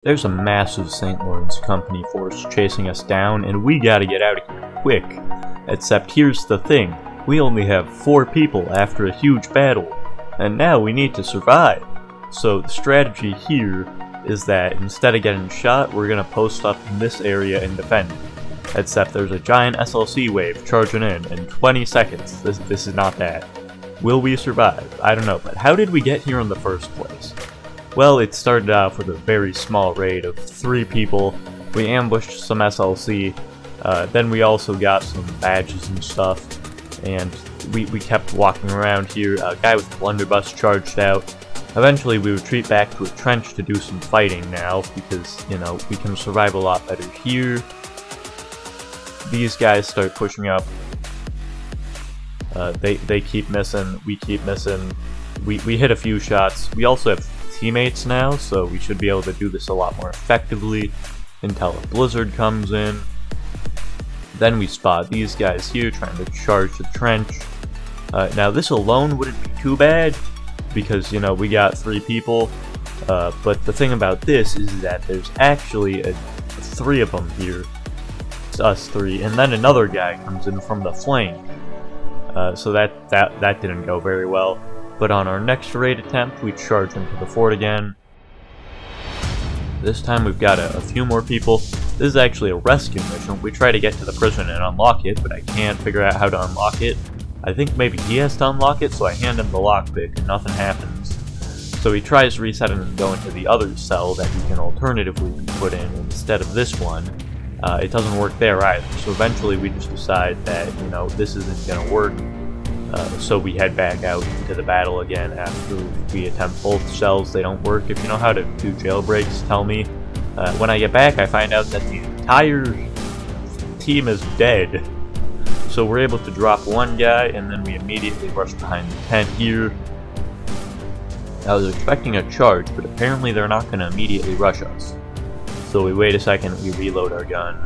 There's a massive St. Lawrence Company force chasing us down, and we gotta get out of here quick. Except here's the thing, we only have 4 people after a huge battle, and now we need to survive. So the strategy here is that instead of getting shot, we're gonna post up in this area and defend. Except there's a giant SLC wave charging in 20 seconds. This is not that. Will we survive? I don't know, but how did we get here in the first place? Well, it started off with a very small raid of 3 people. We ambushed some SLC, then we also got some badges and stuff, and we kept walking around here. A guy with a blunderbuss charged out. Eventually we retreat back to a trench to do some fighting now, because, you know, we can survive a lot better here. These guys start pushing up. They keep missing, we keep missing. We hit a few shots. We also have teammates now, so we should be able to do this a lot more effectively until a blizzard comes in. Then we spot these guys here trying to charge the trench. Now this alone wouldn't be too bad, because, you know, we got 3 people, but the thing about this is that there's actually 3 of them here. It's us 3, and then another guy comes in from the flank. So that didn't go very well. But on our next raid attempt, we charge into the fort again. This time we've got a few more people. This is actually a rescue mission. We try to get to the prison and unlock it, but I can't figure out how to unlock it. I think maybe he has to unlock it, so I hand him the lockpick and nothing happens. So he tries resetting and going to the other cell that he can alternatively be put in instead of this one. It doesn't work there either, so eventually we just decide that, you know, this isn't going to work. So we head back out into the battle again after we attempt both cells. They don't work. If you know how to do jailbreaks, tell me. When I get back, I find out that the entire team is dead. So we're able to drop one guy, and then we immediately rush behind the tent here. I was expecting a charge, but apparently they're not going to immediately rush us. So we wait a second, we reload our gun.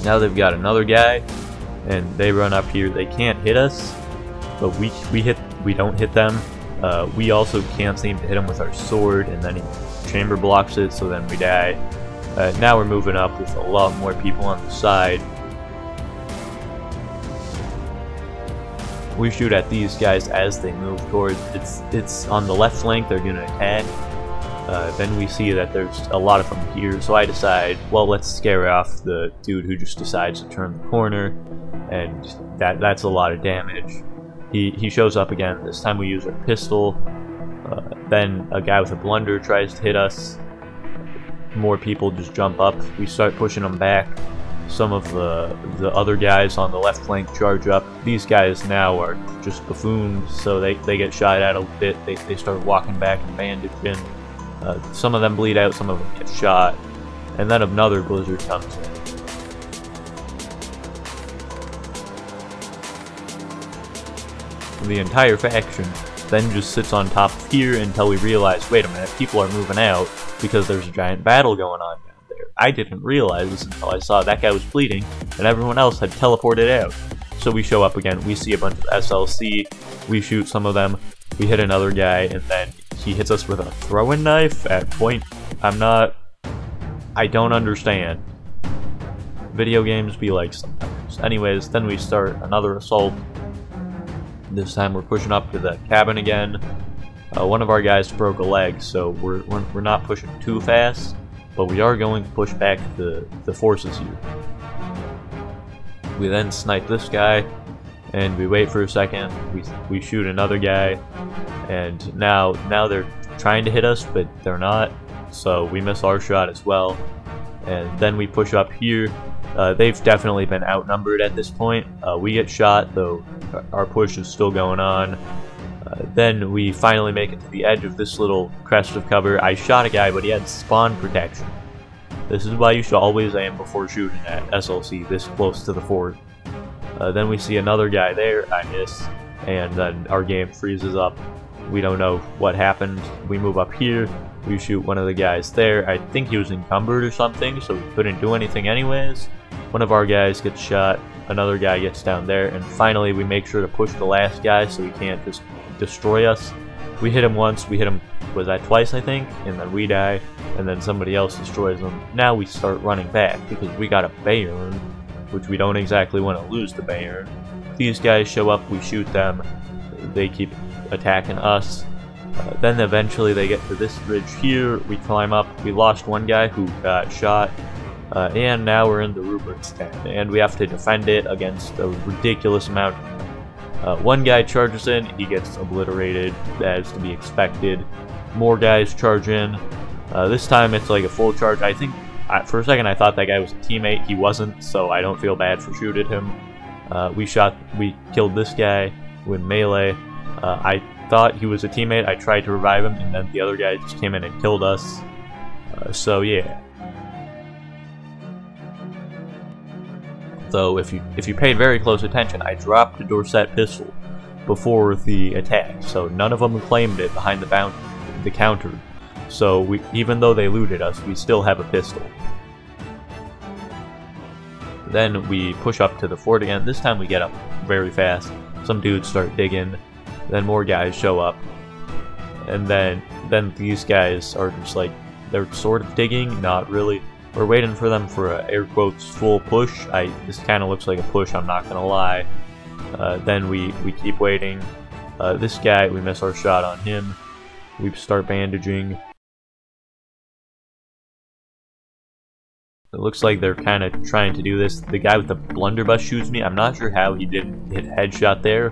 Now they've got another guy, and they run up here. They can't hit us, but we don't hit them. We also can't seem to hit him with our sword, and then he chamber blocks it, so then we die. Now we're moving up with a lot more people on the side. We shoot at these guys as they move towards. It's on the left flank. They're gonna attack. Then we see that there's a lot of them here, so I decide, well, let's scare off the dude who just decides to turn the corner, and that's a lot of damage. He shows up again. This time we use our pistol. Then a guy with a blunder tries to hit us. More people just jump up. We start pushing them back. Some of the other guys on the left flank charge up. These guys now are just buffoons, so they get shot at a bit. They start walking back and bandaging. Some of them bleed out, some of them get shot, and then another blizzard comes in. The entire faction then just sits on top of here until we realize, wait a minute, people are moving out because there's a giant battle going on down there. I didn't realize this until I saw that guy was bleeding and everyone else had teleported out. So we show up again, we see a bunch of SLC, we shoot some of them, we hit another guy, and then he hits us with a throwing knife at point. I don't understand. Video games be like sometimes. Anyways, then we start another assault. This time we're pushing up to the cabin again. One of our guys broke a leg, so we're not pushing too fast, but we are going to push back the forces here. We then snipe this guy, and we wait for a second. We shoot another guy, and now they're trying to hit us, but they're not, so we miss our shot as well. And then we push up here. They've definitely been outnumbered at this point. We get shot, though our push is still going on. Then we finally make it to the edge of this little crest of cover. I shot a guy, but he had spawn protection. This is why you should always aim before shooting at SLC this close to the fort. Then we see another guy there. I miss, and then our game freezes up. We don't know what happened. We move up here. We shoot one of the guys there. I think he was encumbered or something, so we couldn't do anything anyways. One of our guys gets shot. Another guy gets down there, and finally we make sure to push the last guy so he can't just destroy us. We hit him once, we hit him was that twice, I think, and then we die, and then somebody else destroys them. Now we start running back because we got a Bayern, which we don't exactly want to lose the Bayern. These guys show up, we shoot them, they keep attacking us. Then eventually they get to this ridge here, we climb up, we lost one guy who got shot, and now we're in the Rupert's tent, and we have to defend it against a ridiculous amount. One guy charges in, he gets obliterated, as to be expected. More guys charge in. This time it's like a full charge. I think, for a second I thought that guy was a teammate, he wasn't, so I don't feel bad for shooting him. We killed this guy with melee. I thought he was a teammate, I tried to revive him, and then the other guy just came in and killed us. So yeah. Though if you paid very close attention, I dropped the Dorset pistol before the attack, so none of them claimed it behind the counter. So even though they looted us, we still have a pistol. Then we push up to the fort again. This time we get up very fast. Some dudes start digging. Then more guys show up. And then these guys are just like, they're sort of digging, not really. We're waiting for them for a air quotes full push. This kind of looks like a push, I'm not gonna lie. Then we keep waiting. This guy, we miss our shot on him. We start bandaging. It looks like they're kind of trying to do this. The guy with the blunderbuss shoots me. I'm not sure how he didn't hit headshot there,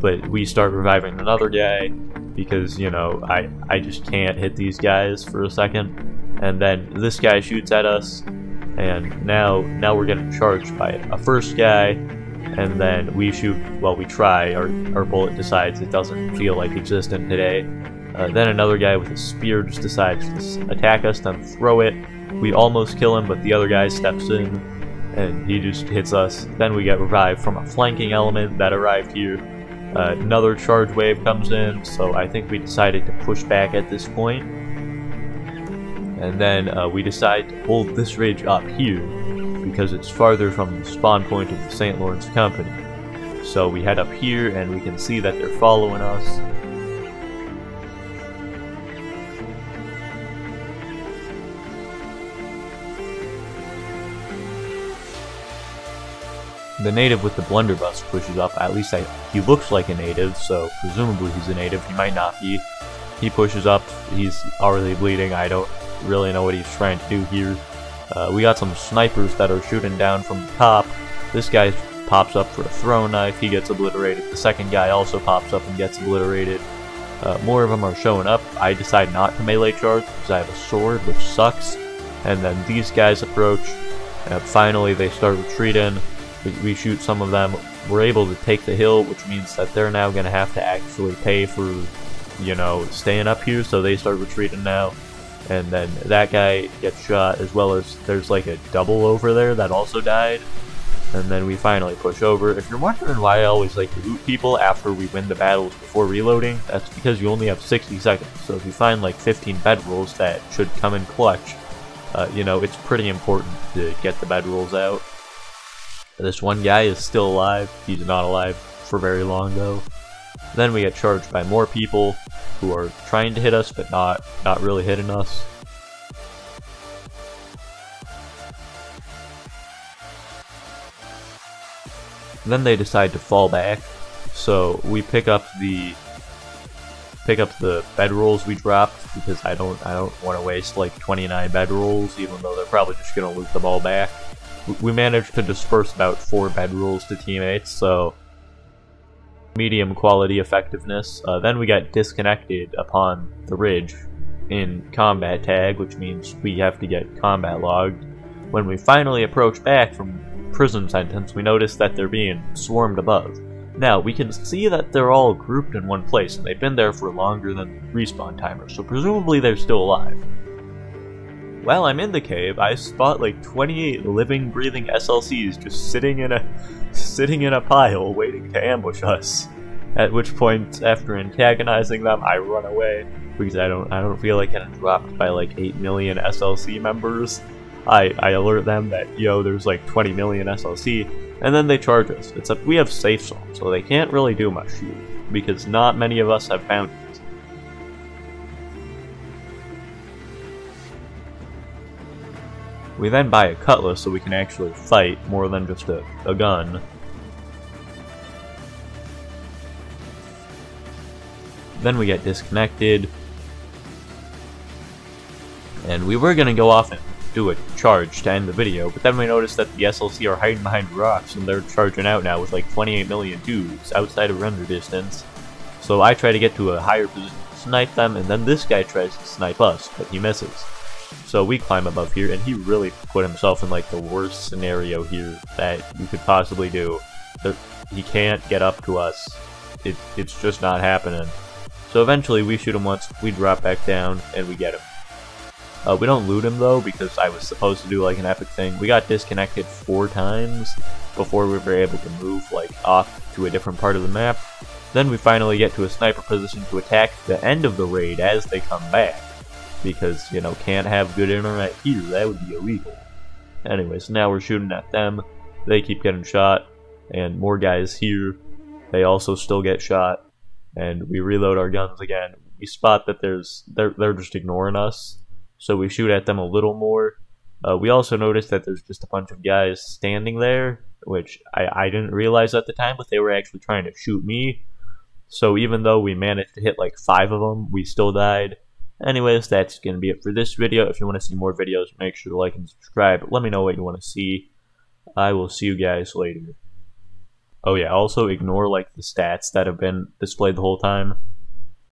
but we start reviving another guy because, you know, I just can't hit these guys for a second. And then this guy shoots at us, and now we're getting charged by a first guy, and then we shoot, well, we try, our bullet decides it doesn't feel like existent today. Then another guy with a spear just decides to attack us, then throw it. We almost kill him, but the other guy steps in, and he just hits us. Then we get revived from a flanking element that arrived here. Another charge wave comes in, so I think we decided to push back at this point. And then we decide to hold this ridge up here because it's farther from the spawn point of the St. Lawrence Company. So we head up here and we can see that they're following us. The native with the blunderbuss pushes up, at least he looks like a native, so presumably he's a native, he might not be. He pushes up, he's already bleeding, I don't really know what he's trying to do here. We got some snipers that are shooting down from the top. This guy pops up for a throw knife, he gets obliterated. The second guy also pops up and gets obliterated. More of them are showing up. I decide not to melee charge because I have a sword, which sucks. And then these guys approach, and finally they start retreating. We shoot some of them. We're able to take the hill, which means that they're now going to have to actually pay for, you know, staying up here, so they start retreating now. And then that guy gets shot, as well as there's like a double over there that also died. And then we finally push over. If you're wondering why I always like to loot people after we win the battles before reloading, that's because you only have 60 seconds. So if you find like 15 bedrolls that should come in clutch, you know, it's pretty important to get the bedrolls out. This one guy is still alive. He's not alive for very long though. Then we get charged by more people who are trying to hit us but not really hitting us. Then they decide to fall back, so we pick up the bedrolls we dropped because I don't want to waste like 29 bedrolls, even though they're probably just gonna loot them all back. We managed to disperse about 4 bedrolls to teammates, so medium quality effectiveness. Then we got disconnected upon the ridge in combat tag, which means we have to get combat logged. When we finally approach back from prison sentence, we notice that they're being swarmed above. Now, we can see that they're all grouped in one place, and they've been there for longer than the respawn timer, so presumably they're still alive. While I'm in the cave, I spot like 28 living, breathing SLCs just sitting in a pile waiting to ambush us. At which point, after antagonizing them, I run away because I don't feel like getting dropped by like 8 million SLC members. I alert them that, yo, there's like 20 million SLC, and then they charge us. We have safe zone, so they can't really do much here because not many of us have bounties. We then buy a cutlass so we can actually fight more than just a gun. Then we get disconnected. And we were going to go off and do a charge to end the video, but then we noticed that the SLC are hiding behind rocks and they're charging out now with like 28 million dudes outside of render distance. So I try to get to a higher position to snipe them, and then this guy tries to snipe us, but he misses. So we climb above here, and he really put himself in like the worst scenario here that you could possibly do. He can't get up to us. It's just not happening. So eventually we shoot him once, we drop back down, and we get him. We don't loot him though, because I was supposed to do like an epic thing. We got disconnected 4 times before we were able to move like off to a different part of the map. Then we finally get to a sniper position to attack the end of the raid as they come back. Because, you know, can't have good internet here, that would be illegal. Anyways, now we're shooting at them, they keep getting shot, and more guys here, they also still get shot, and we reload our guns again. We spot that they're just ignoring us, so we shoot at them a little more. We also noticed that there's just a bunch of guys standing there, which I didn't realize at the time, but they were actually trying to shoot me. So even though we managed to hit like 5 of them, we still died. Anyways, that's going to be it for this video. If you want to see more videos, make sure to like and subscribe. Let me know what you want to see. I will see you guys later. Oh yeah, also ignore like the stats that have been displayed the whole time.